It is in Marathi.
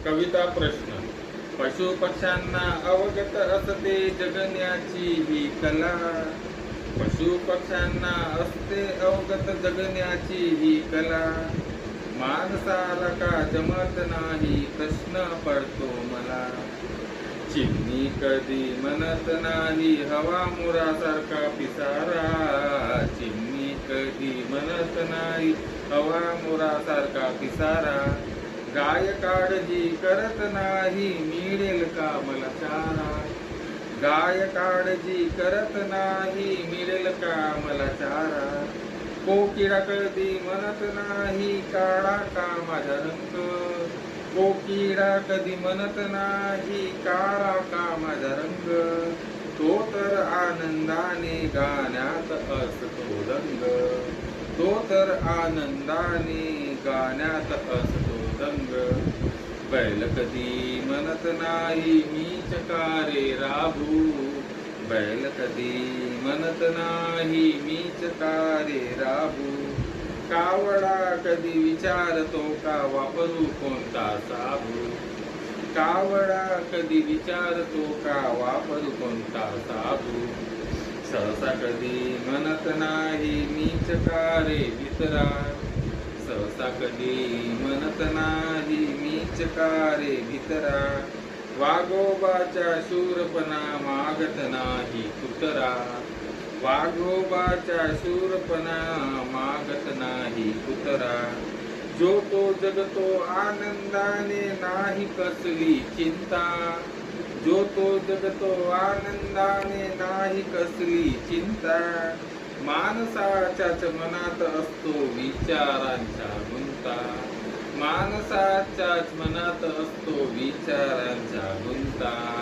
कविता प्रश्न. पशुपक्ष्यांना अवगत असते जगण्याची ही कला. पशुपक्ष्यांना असते अवगत जगण्याची ही कला. माणसाला का जमत नाही प्रश्न पडतो मला. चिमणी कधी म्हणत नाही हवा मोरासारखा पिसारा. चिमणी कधी म्हणत नाही हवा मोरासारखा पिसारा. गाय काळजी करत नाही मिळेल का मला चारा. गाय काळजी करत नाही मिळेल का मला चारा. कोकिळा कधी म्हणत नाही काळा का माझा रंग. कोकिळा कधी म्हणत नाही काळा का माझा रंग. तो तर आनंदाने गाण्यात असतो रंग. तो तर आनंदाने गाण्यात असतो रंग. बैल कधी म्हणत नाही मीच का रे राबू. बैल कधी म्हणत नाही मीच का रे राबू. कावडा कधी विचारतो का वापरू कोणता साबू. कावडा कधी विचारतो का वापरू कोणता साबू. सहसा कधी म्हणत नाही मीच का रे भितरा. सहसा कधी म्हणत नाही मीच का रे भितरा. वाघोबाच्या शूरपणा मागत नाही कुत्रा. वाघोबाच्या शूरपणा मागत नाही कुत्रा. जो तो जगतो आनंदाने नाही कसली चिंता. जो तो जगतो आनंदाने नाही कसली चिंता. माणसाच्याच मनात असतो विचारांचा गुंता. माणसाच्याच मनात असतो विचारांचा गुंता.